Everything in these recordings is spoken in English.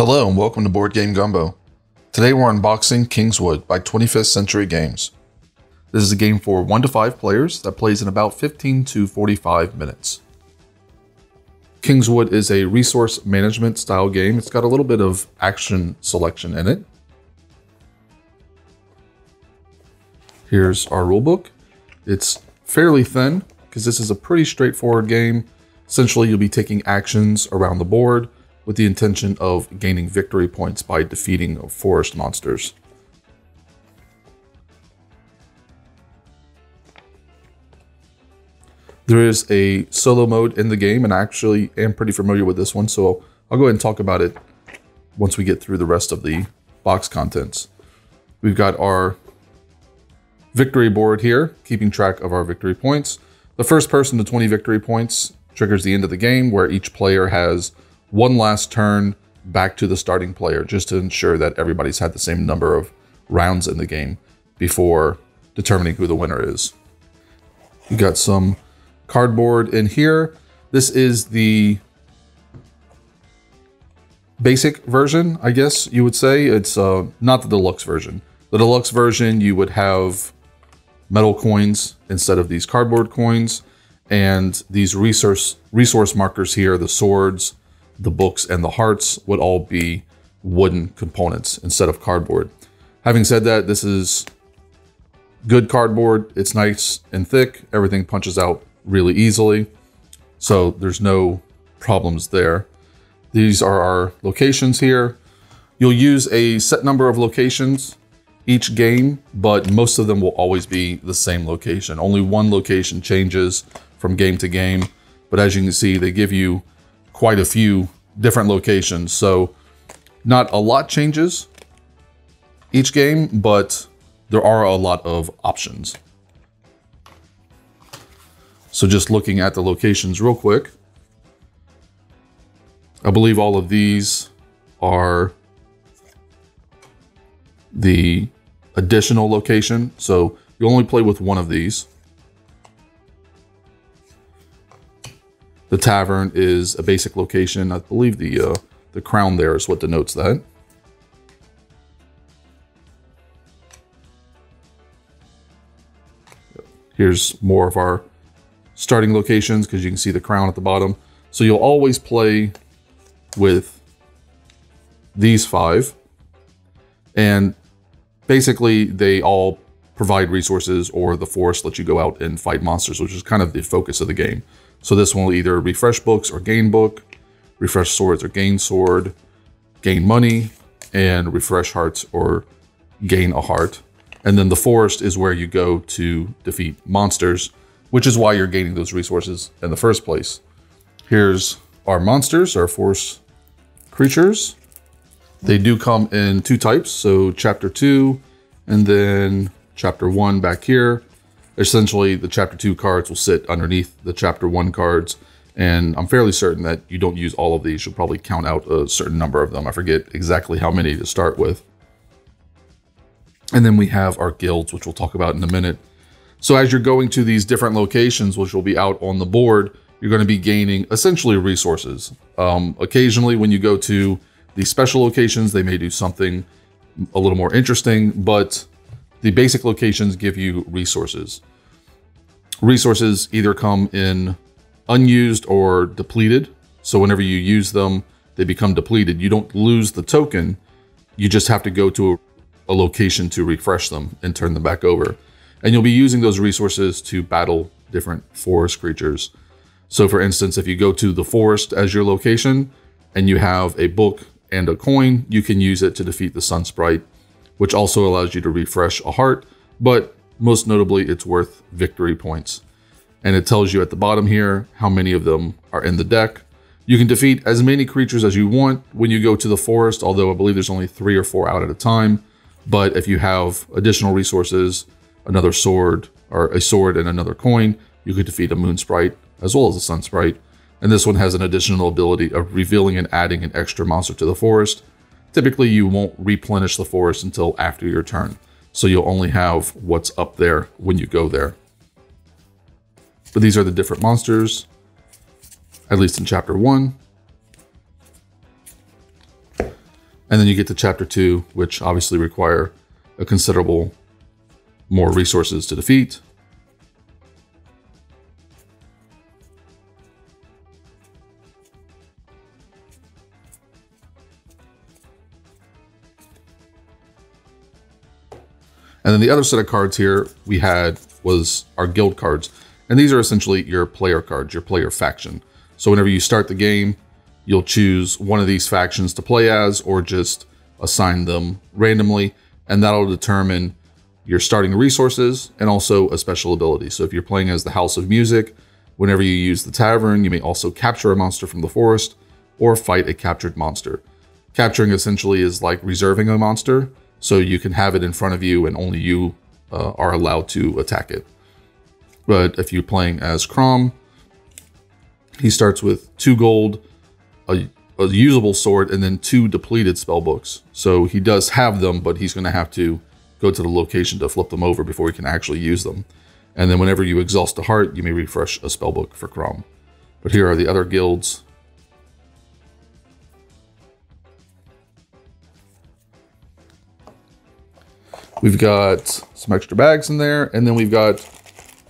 Hello and welcome to Board Game Gumbo. Today we're unboxing Kingswood by 25th Century Games. This is a game for 1 to 5 players that plays in about 15 to 45 minutes. Kingswood is a resource management style game. It's got a little bit of action selection in it. Here's our rulebook. It's fairly thin because this is a pretty straightforward game. Essentially, you'll be taking actions around the board with the intention of gaining victory points by defeating forest monsters. There is a solo mode in the game, and I actually am pretty familiar with this one, so I'll go ahead and talk about it once we get through the rest of the box contents. We've got our victory board here, keeping track of our victory points. The first person to 20 victory points triggers the end of the game, where each player has one last turn back to the starting player, just to ensure that everybody's had the same number of rounds in the game before determining who the winner is. You got some cardboard in here. This is the basic version, I guess you would say. It's not the deluxe version. The deluxe version, you would have metal coins instead of these cardboard coins, and these resource markers here, the swords, the books, and the hearts would all be wooden components instead of cardboard. Having said that, this is good cardboard. It's nice and thick. Everything punches out really easily, so there's no problems there. These are our locations here. You'll use a set number of locations each game, but most of them will always be the same location. Only one location changes from game to game, but as you can see, they give you quite a few different locations, so not a lot changes each game, but there are a lot of options. So just looking at the locations real quick, I believe all of these are the additional location, so you only play with one of these. The tavern is a basic location. I believe the crown there is what denotes that. Here's more of our starting locations because you can see the crown at the bottom. So you'll always play with these 5. And basically they all provide resources, or the forest lets you go out and fight monsters, which is kind of the focus of the game. So this one will either refresh books or gain book, refresh swords or gain sword, gain money, and refresh hearts or gain a heart. And then the forest is where you go to defeat monsters, which is why you're gaining those resources in the first place. Here's our monsters, our forest creatures. They do come in 2 types, so chapter 2 and then chapter 1 back here. Essentially, the chapter 2 cards will sit underneath the chapter 1 cards, and I'm fairly certain that you don't use all of these. You'll probably count out a certain number of them. I forget exactly how many to start with. And then we have our guilds, which we'll talk about in a minute. So as you're going to these different locations, which will be out on the board, you're going to be gaining essentially resources. Occasionally when you go to these special locations, they may do something a little more interesting, but the basic locations give you resources. Resources either come in unused or depleted. So whenever you use them, they become depleted. You don't lose the token. You just have to go to a location to refresh them and turn them back over. And you'll be using those resources to battle different forest creatures. So for instance, if you go to the forest as your location and you have a book and a coin, you can use it to defeat the sun sprite, which also allows you to refresh a heart, but most notably, it's worth victory points. And it tells you at the bottom here how many of them are in the deck. You can defeat as many creatures as you want when you go to the forest, although I believe there's only 3 or 4 out at a time. But if you have additional resources, another sword, or a sword and another coin, you could defeat a moon sprite as well as a sun sprite. And this one has an additional ability of revealing and adding an extra monster to the forest. Typically, you won't replenish the forest until after your turn, so you'll only have what's up there when you go there. But these are the different monsters, at least in chapter 1. And then you get to chapter 2, which obviously require a considerable more resources to defeat. And then the other set of cards here we had was our guild cards. And these are essentially your player cards, your player faction. So whenever you start the game, you'll choose one of these factions to play as, or just assign them randomly. And that'll determine your starting resources and also a special ability. So if you're playing as the House of Music, whenever you use the tavern, you may also capture a monster from the forest or fight a captured monster. Capturing essentially is like reserving a monster, so you can have it in front of you and only you are allowed to attack it. But if you're playing as Crom, he starts with 2 gold, a usable sword, and then 2 depleted spell books. So he does have them, but he's going to have to go to the location to flip them over before he can actually use them. And then whenever you exhaust a heart, you may refresh a spell book for Crom. But here are the other guilds. We've got some extra bags in there, and then we've got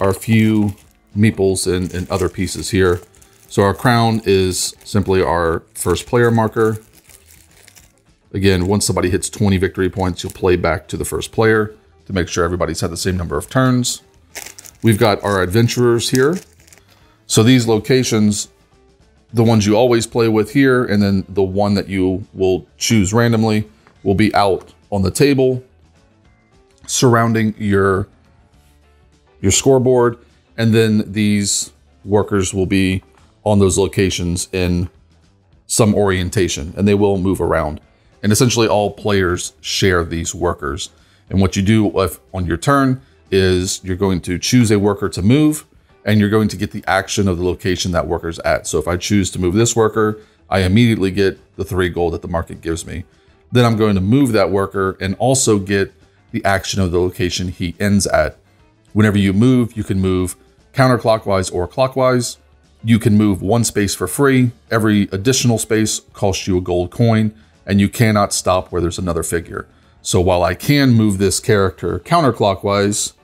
our few meeples and other pieces here. So our crown is simply our first player marker. Again, once somebody hits 20 victory points, you'll play back to the first player to make sure everybody's had the same number of turns. We've got our adventurers here. So these locations, the ones you always play with here, and then the one that you will choose randomly will be out on the table surrounding your scoreboard, and then these workers will be on those locations in some orientation, and they will move around. And essentially all players share these workers. And what you do on your turn is you're going to choose a worker to move, and you're going to get the action of the location that worker's at. So if I choose to move this worker, I immediately get the 3 gold that the market gives me. Then I'm going to move that worker and also get the action of the location he ends at. Whenever you move, you can move counterclockwise or clockwise. You can move 1 space for free. Every additional space costs you a gold coin, and you cannot stop where there's another figure. So while I can move this character counterclockwise,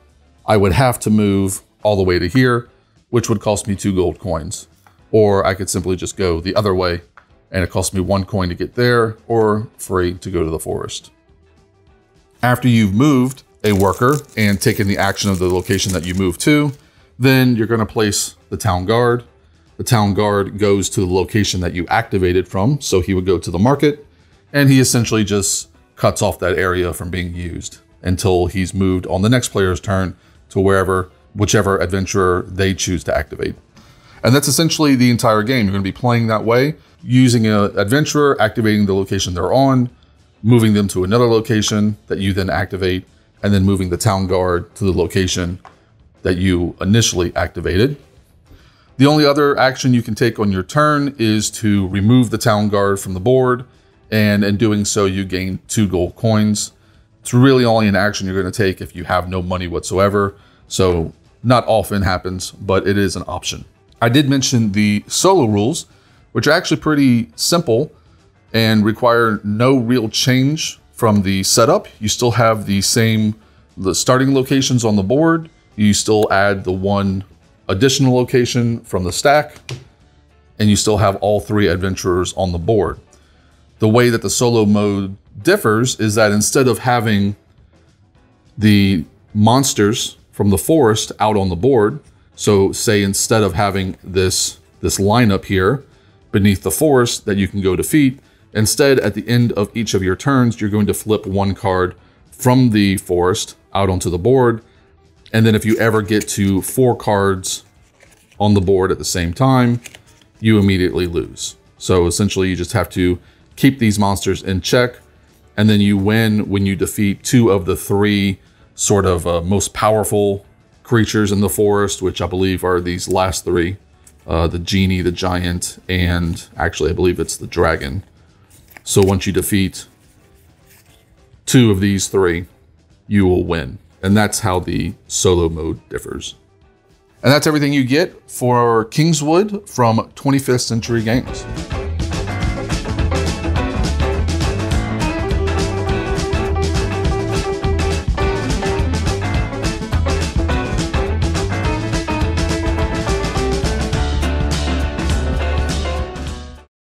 I would have to move all the way to here, which would cost me 2 gold coins. Or I could simply just go the other way, and it costs me 1 coin to get there, or free to go to the forest. After you've moved a worker and taken the action of the location that you move to, then you're going to place the town guard. The town guard goes to the location that you activated from, so he would go to the market, and he essentially just cuts off that area from being used until he's moved on the next player's turn to whichever adventurer they choose to activate. And that's essentially the entire game. You're going to be playing that way, using an adventurer, activating the location they're on, moving them to another location that you then activate, and then moving the town guard to the location that you initially activated. The only other action you can take on your turn is to remove the town guard from the board, and in doing so, you gain 2 gold coins. It's really only an action you're going to take if you have no money whatsoever, so not often happens, but it is an option. I did mention the solo rules, which are actually pretty simple and require no real change from the setup. You still have the starting locations on the board. You still add the 1 additional location from the stack, and you still have all 3 adventurers on the board. The way that the solo mode differs is that instead of having the monsters from the forest out on the board, so say instead of having this lineup here beneath the forest that you can go defeat, instead, at the end of each of your turns, you're going to flip 1 card from the forest out onto the board. And then if you ever get to 4 cards on the board at the same time, you immediately lose. So essentially, you just have to keep these monsters in check. And then you win when you defeat 2 of the 3 sort of most powerful creatures in the forest, which I believe are these last 3. The genie, the giant, and actually I believe it's the dragon. So once you defeat 2 of these 3, you will win. And that's how the solo mode differs. And that's everything you get for Kingswood from 25th Century Games.